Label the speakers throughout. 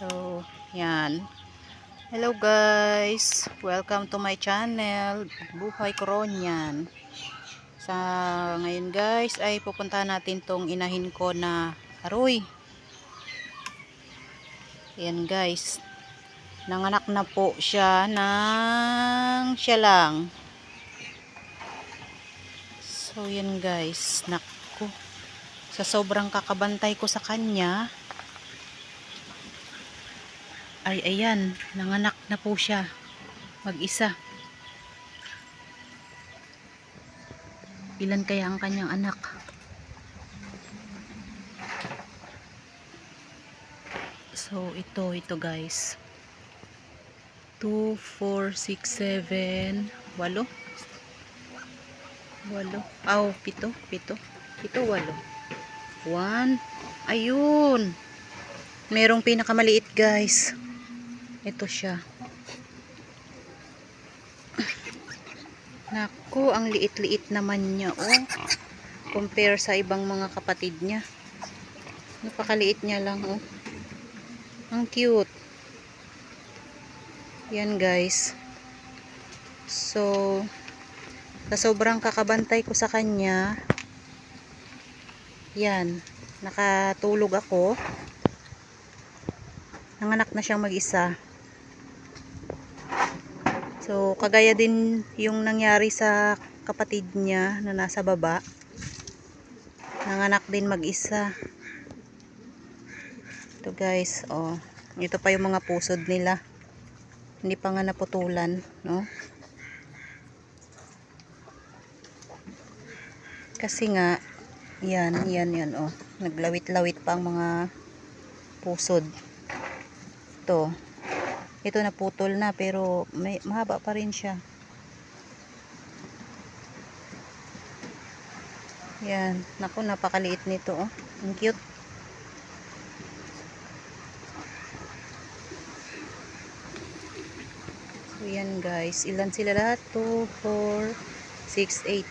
Speaker 1: So, yan. Hello guys! Welcome to my channel, Buhay Koronyan. Sa ngayon guys, ay pupuntahan natin tong inahin ko na aroy. Yan guys. Nanganak na po siya ng siya lang. So, yan guys. Naku. Sa sobrang kakabantay ko sa kanya, ay ayan, nanganak na po siya mag-isa. Ilan kaya ang kanyang anak? So ito guys, 2, 4, 6, 7, 8 7, 1, ayun, merong pinakamaliit guys. Ito siya. Naku, ang liit-liit naman niya, oh. Compare sa ibang mga kapatid niya. Napakaliit niya lang, oh. Ang cute. Yan, guys. So, sa sobrang kakabantay ko sa kanya, yan, nakatulog ako. Nanganak na siyang mag-isa. So, kagaya din yung nangyari sa kapatid niya na nasa baba. Nanganak din mag-isa. Ito guys, oh. Ito pa yung mga pusod nila. Hindi pa nga naputulan, no? Kasi nga, yan, oh. Naglawit-lawit pa ang mga pusod. Ito naputol na pero mahaba pa rin siya. Yan, naku, napakaliit nito, oh. Ang cute. So yan guys, ilan sila lahat? 2, 4, 6,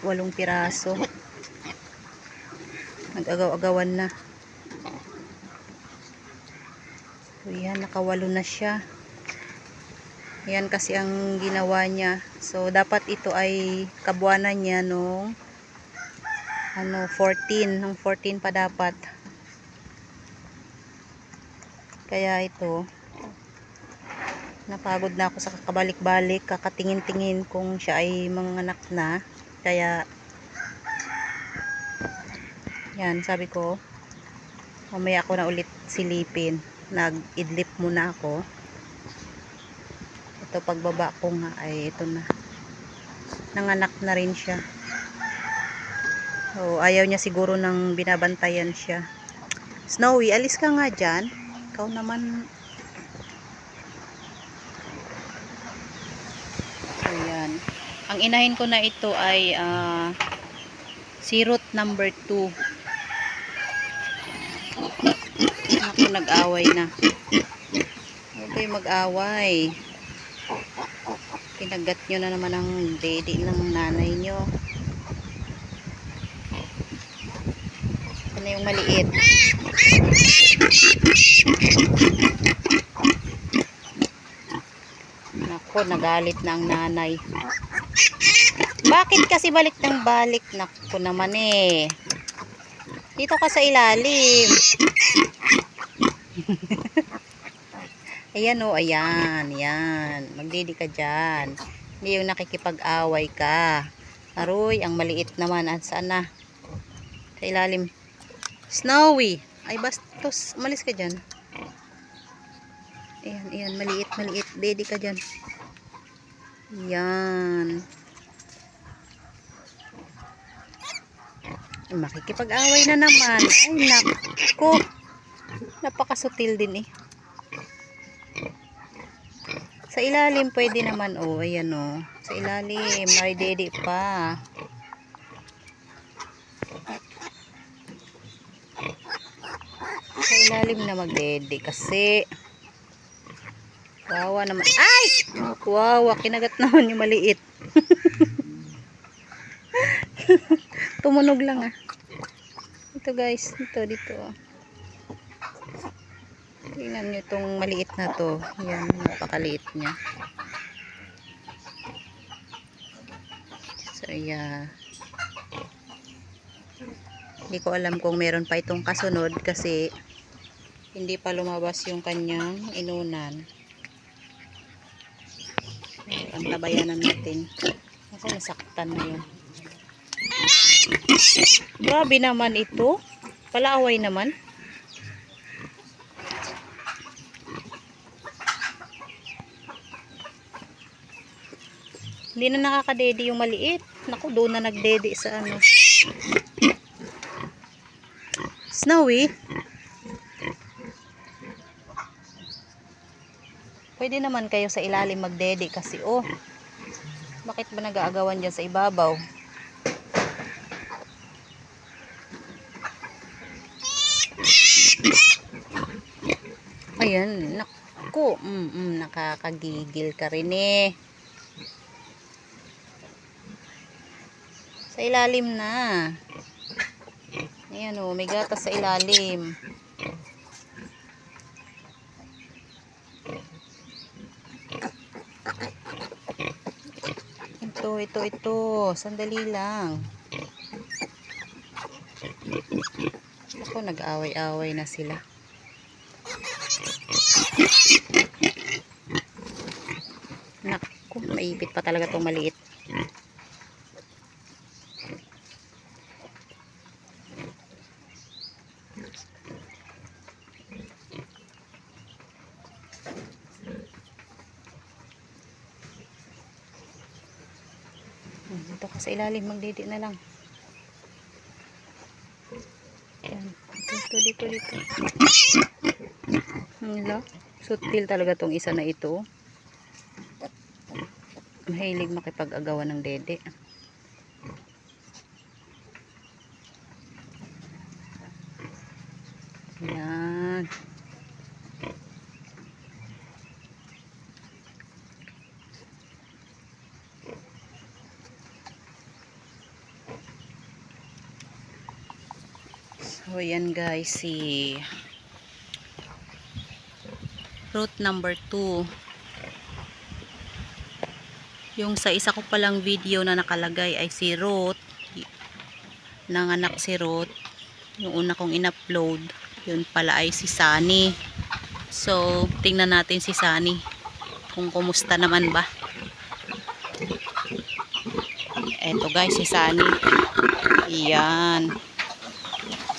Speaker 1: 8, 8 piraso. Nag-agaw-agawan na. So yan, nakawalo na siya. Yan kasi ang ginawa niya. So dapat ito ay kabuanan niya nung 14, nung 14 pa dapat. Kaya ito, napagod na ako sa kakabalik-balik, kakatingin-tingin kung siya ay manganak na. Kaya yan, sabi ko mamaya ako na ulit silipin. Nag-idlip muna ako. Ito pagbaba ko nga ay ito na, nanganak na rin siya. So ayaw niya siguro nang binabantayan siya. Snowy, alis ka nga dyan. Ikaw naman. So yan, ang inahin ko na ito ay sirot number 2. Ako, nag-away na. Okay, mag-away. Kinagat nyo na naman ang daddy ng nanay nyo. Ito na yung maliit. Nako, nagalit na ang nanay. Bakit kasi balik ng balik? Nako naman eh. Dito ka sa ilalim. Ayan o, ayan. Yan. Magdidi ka dyan. Hindi yung nakikipag-away ka. Aroy, ang maliit naman. At saan na? Sa ilalim. Snowy. Ay, bastos. Malis ka dyan. Ayan, ayan. Maliit, maliit. Didi ka dyan. Yan. Makikipag-away na naman. Ay, nako. Napakasutil din eh. Sa ilalim pwede naman, oh. Ayan, oh. Sa ilalim, may dede pa. Sa ilalim na magdede kasi wawa naman. Ay! Wawa, kinagat naman yung maliit. Tumunog lang ah. Ito guys, dito. Tingnan nyo itong maliit na to. Yan, napakaliit niya. So, yeah. Hindi ko alam kung meron pa itong kasunod kasi hindi pa lumabas yung kanyang inunan. So, antabayanan natin. Ako, nasaktan na yun. Grabe naman ito. Palaaway naman. Hindi na nakakadede yung maliit. Naku, doon na nagdede sa ano. Snowy. Pwede naman kayo sa ilalim magdede kasi oh. Bakit ba nag-aagawan dyan sa ibabaw? Ayan, naku. Nakakagigil ka rin eh. Sa ilalim na. Ayan o, may gatas sa ilalim. Ito. Sandali lang. Ako, nag-away-away na sila. Naku, maipit pa talaga itong maliit. Dito ka sa ilalim, magdidi na lang. Yan. Dito. Hala, sutil talaga tong isa na ito. Mahilig makipag-agawan ng dede. Yan. So, yan guys, si root number 2. Yung sa isa ko palang video na nakalagay ay si Ruth. Nanganak si Ruth. Yung una kong in-upload, yun pala ay si Sunny. So, tingnan natin si Sunny. Kung kumusta naman ba. Eto guys, si Sunny. Yan.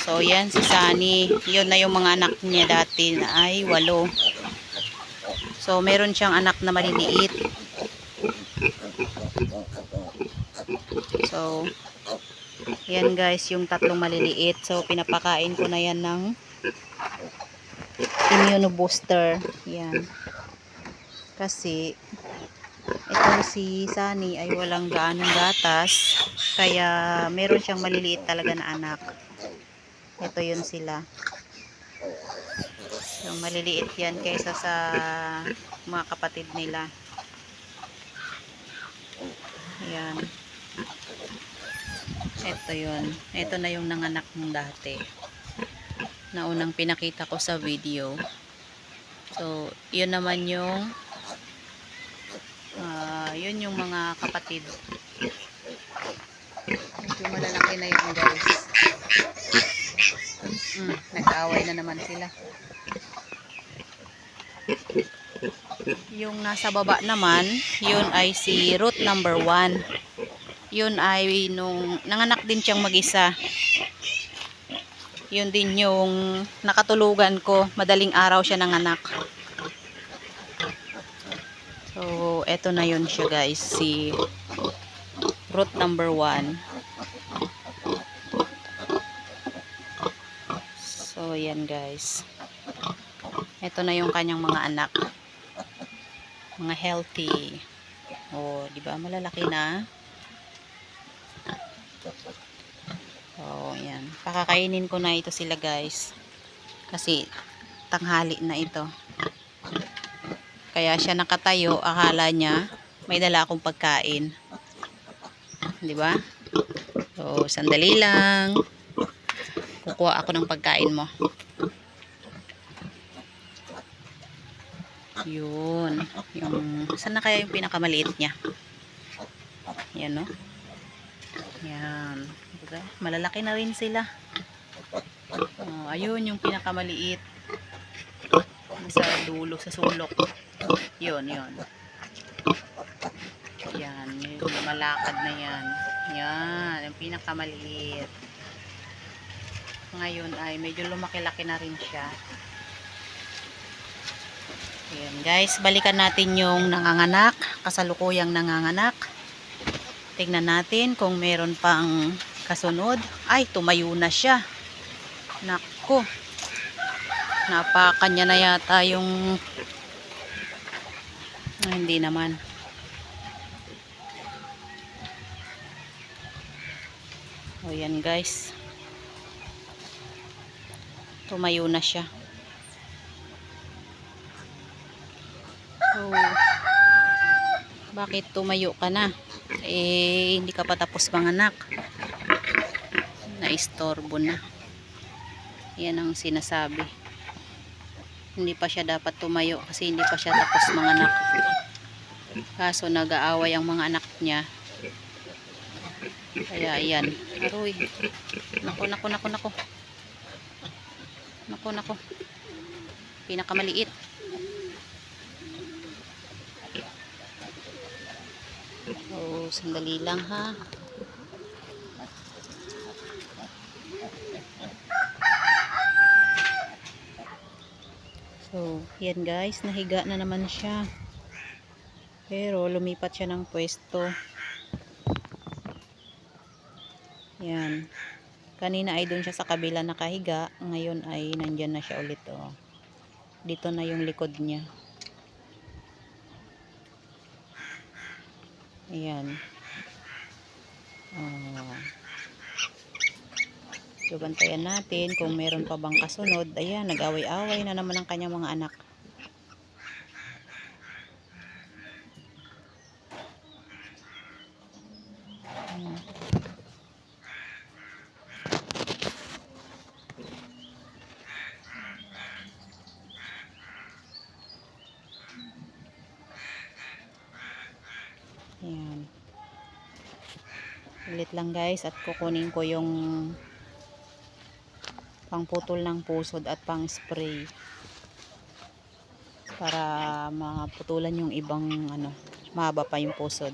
Speaker 1: So, yan si Sunny. Yun na yung mga anak niya dati na ay 8. So, meron siyang anak na maliliit. So, yan guys, yung 3 maliliit. So, pinapakain ko na yan ng immunobooster. Yan. Kasi, itong si Sunny ay walang gaanong gatas. Kaya, meron siyang maliliit talaga na anak. Ito yun sila. So, maliliit yan kaysa sa mga kapatid nila. Ayan. Ito yun. Ito na yung nanganak ng dati. Na unang pinakita ko sa video. So, yun naman yung yun yung mga kapatid. Medyo malalaki na yun guys. Nag-aaway na naman sila. Yung nasa baba naman, yun ay si root number 1. Yun ay nung nanganak din siyang mag-isa. Yun din yung nakatulugan ko. Madaling araw siya nanganak. So, eto na yun siya guys. Si root number 1. So, yan guys. Ito na yung kanyang mga anak. Mga healthy. O, di ba malalaki na? O, yan. Pakakainin ko na ito sila guys. Kasi tanghali na ito. Kaya siya nakatayo, akala niya may dala akong pagkain. Di ba? So, sandali lang. Kukuha ako ng pagkain mo. Yun. Saan na kaya yung pinakamaliit niya? Yan, no? Yan. Diba? Malalaki na rin sila. Ayun yung pinakamaliit. Sa dulo, sa sulok. Yun. Yan. Yung malakad na yan. Yan. Yung pinakamaliit. Ngayon ay medyo lumaki-laki na rin siya. Ayan guys, balikan natin yung nanganganak, kasalukuyang nanganganak. Tingnan natin kung meron pang kasunod. Ay, tumayo na siya. Nako. Napakanya na yata yung hindi naman. O yan guys. Tumayo na siya. So, bakit tumayo ka na? Hindi ka pa tapos manganak. Naistorbo na. Yan ang sinasabi. Hindi pa siya dapat tumayo kasi hindi pa siya tapos manganak. Kaso nag-aaway ang mga anak niya. Kaya ayan. Aroy. Nako. Pinakamaliit. Oh, sandali lang ha. So, yan guys, nahiga na naman siya. Pero lumipat siya ng pwesto. Yan. Kanina ay doon siya sa kabila nakahiga, ngayon ay nandyan na siya ulit, oh. Dito na yung likod niya. Ayan. So, bantayan natin kung meron pa bang kasunod. Ayan, nag-away-away na naman ang kanyang mga anak. Ayan. Ulit lang guys at kukunin ko yung pangputol ng pusod at pang spray para maputulan yung ibang mahaba pa yung pusod.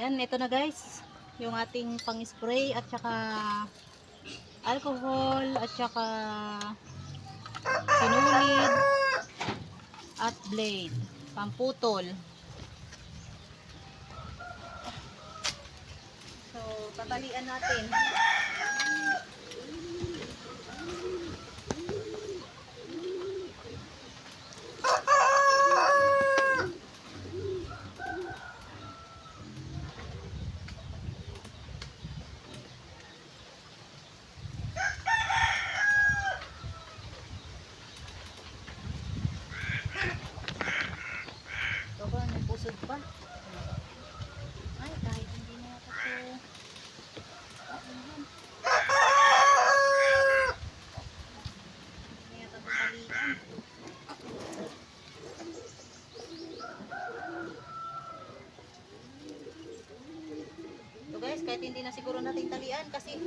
Speaker 1: Yan, ito na guys. Yung ating pang-spray at saka alcohol at saka sinulid at blade. Pamputol. So, tatalian natin. Ito ba, may pusod pa? Ay, kahit hindi na ito po. Hindi na ito tatalian. So guys, kahit hindi na siguro natin talian kasi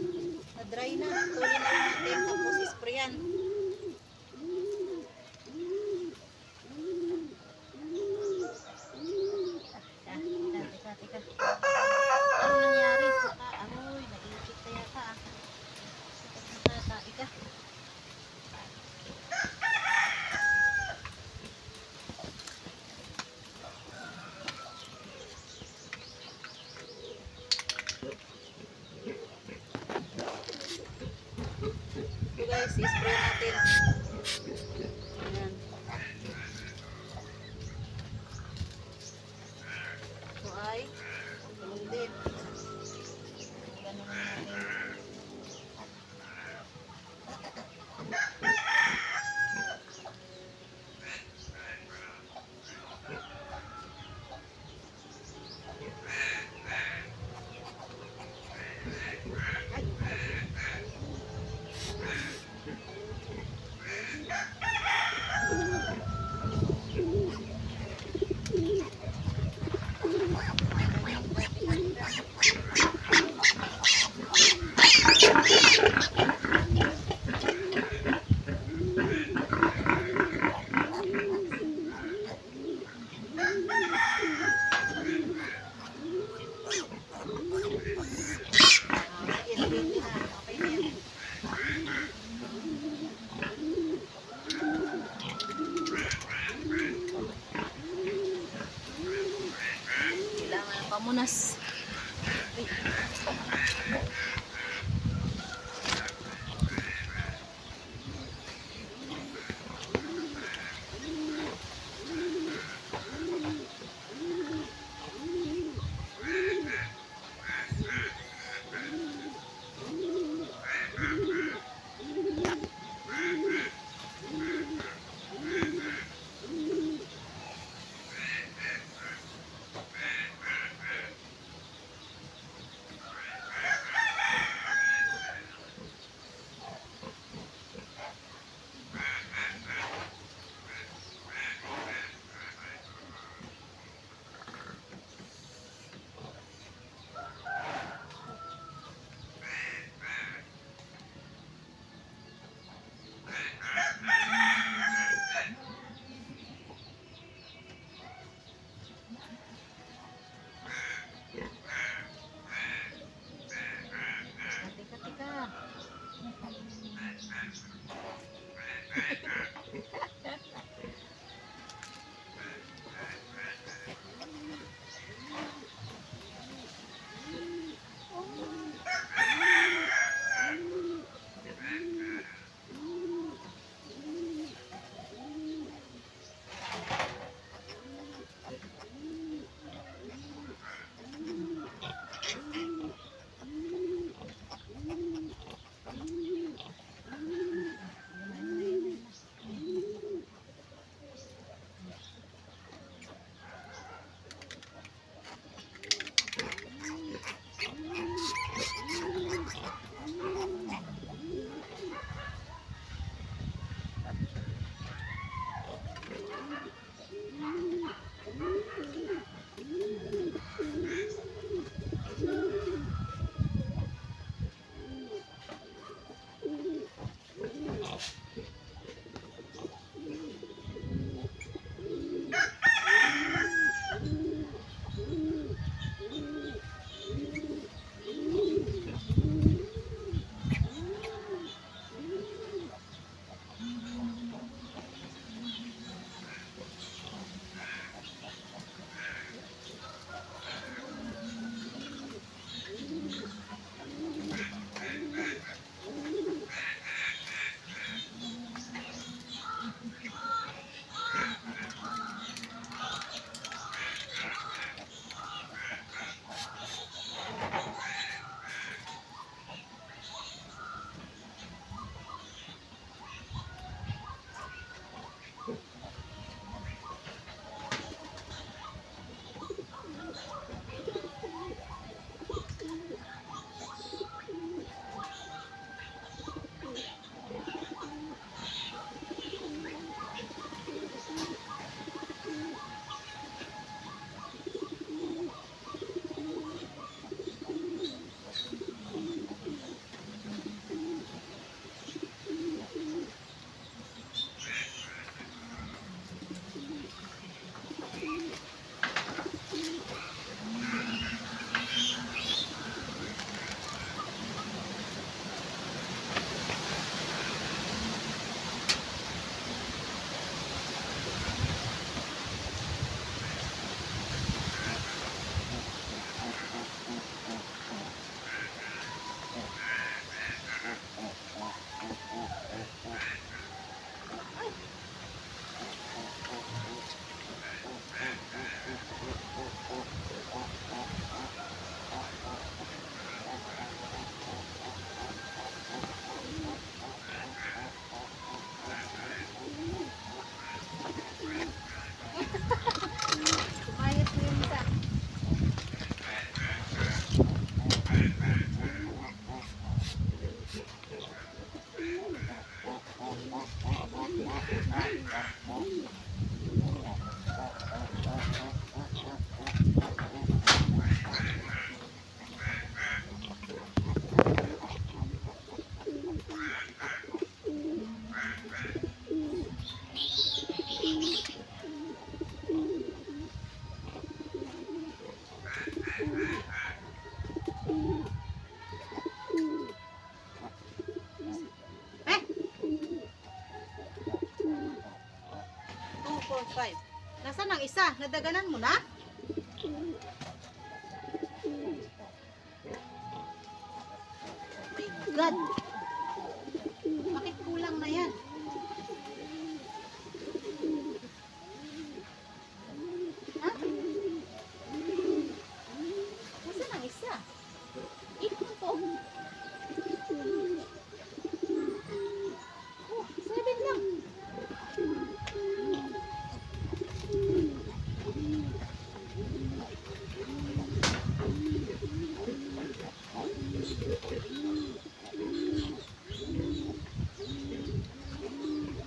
Speaker 1: na-dry na. Tuloy na lang natin tapos isprayan. Teka. Ano nangyari? Aroy, nag-iikit ka yata ah. Ika. So guys, i-spray natin. Ayan. So ay, ganun din. Ganun natin. Kailangan ng pamunas. Ay. Eh! 2, 4, 5. Nasaan ang isa? Nadaganan mo na? My God! Bakit kulang na yan? Ha? Nasaan ang isa? Ikot po. Oh, 7 lang.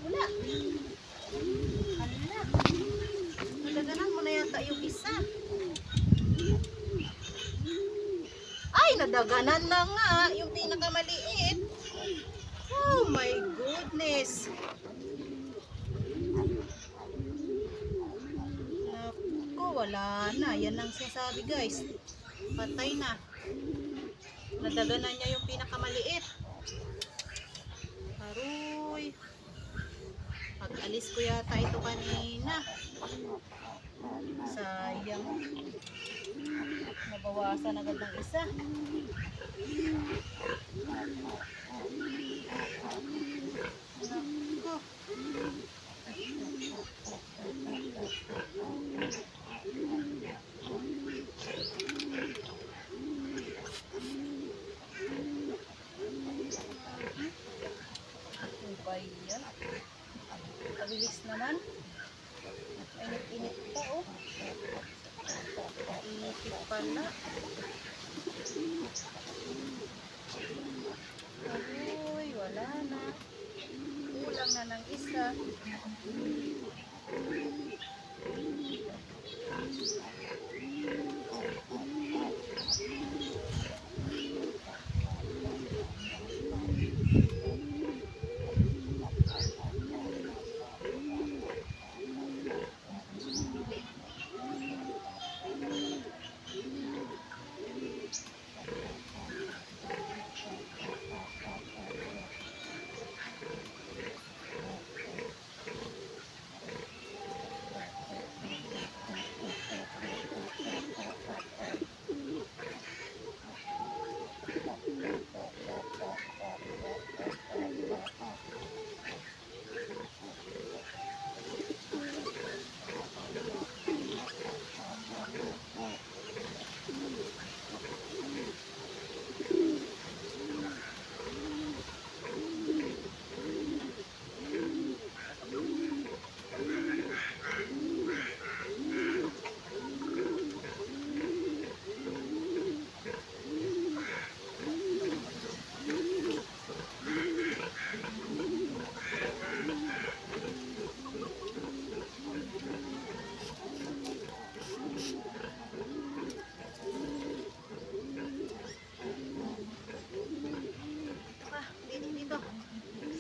Speaker 1: Wala. Hala. Nadaganan mo na yata yung isa. Ay, nadaganan na nga yung pinakamaliit. Oh my goodness. Naku, wala na. Yan ang sinasabi guys. Patay na. Nadaganan niya yung pinakamaliit. Aroy. Pag-alis ko yata ito kanina. Sayang. Nabawasan agad ng isa. Naku. Ano ba yan? Kabilis naman. Init-init pa oh. Init pala. Aroy, wala na. Kulang na ng isa.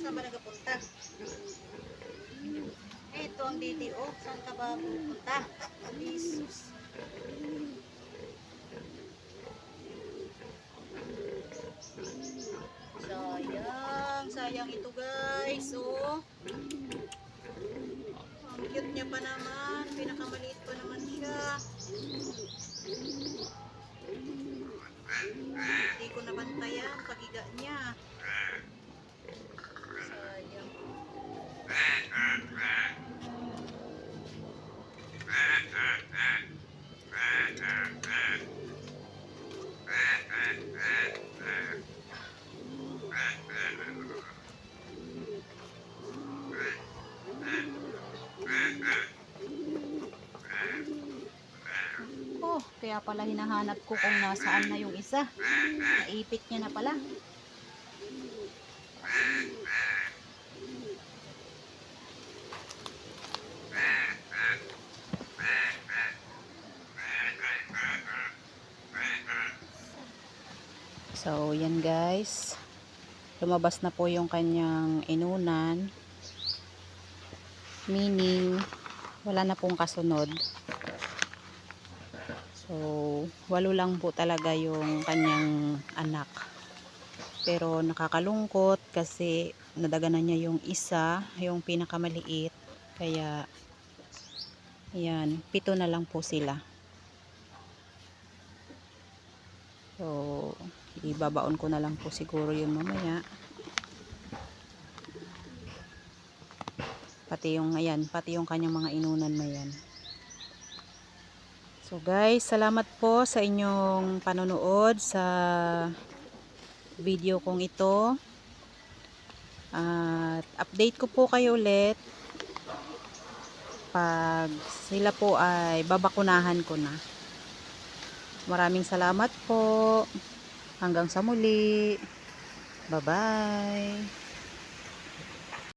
Speaker 1: Saan ba nagapunta? Ito ang DDO. Saan ka ba pupunta? Jesus. Sayang. Sayang ito guys. Oh. Ang cute niya pa naman. Pinakamaliit pa naman siya. Hindi ko nabantayan pagiga niya. Sayang. Oh, kaya pala hinahanap ko kung nasaan na yung isa. Naipit niya na pala. So, yan guys. Lumabas na po yung kanyang inunan. Meaning, wala na pong kasunod. So, 8 lang po talaga yung kanyang anak. Pero nakakalungkot kasi nadaganan niya yung isa, yung pinakamaliit. Kaya, ayan, 7 na lang po sila. So, ibabaon ko na lang po siguro yun mamaya. Pati yung, ayan, pati yung kanyang mga inunan na yan. So guys, salamat po sa inyong panonood sa video kong ito. At update ko po kayo ulit pag sila po ay babakunahan ko na. Maraming salamat po. Hanggang sa muli. Bye-bye.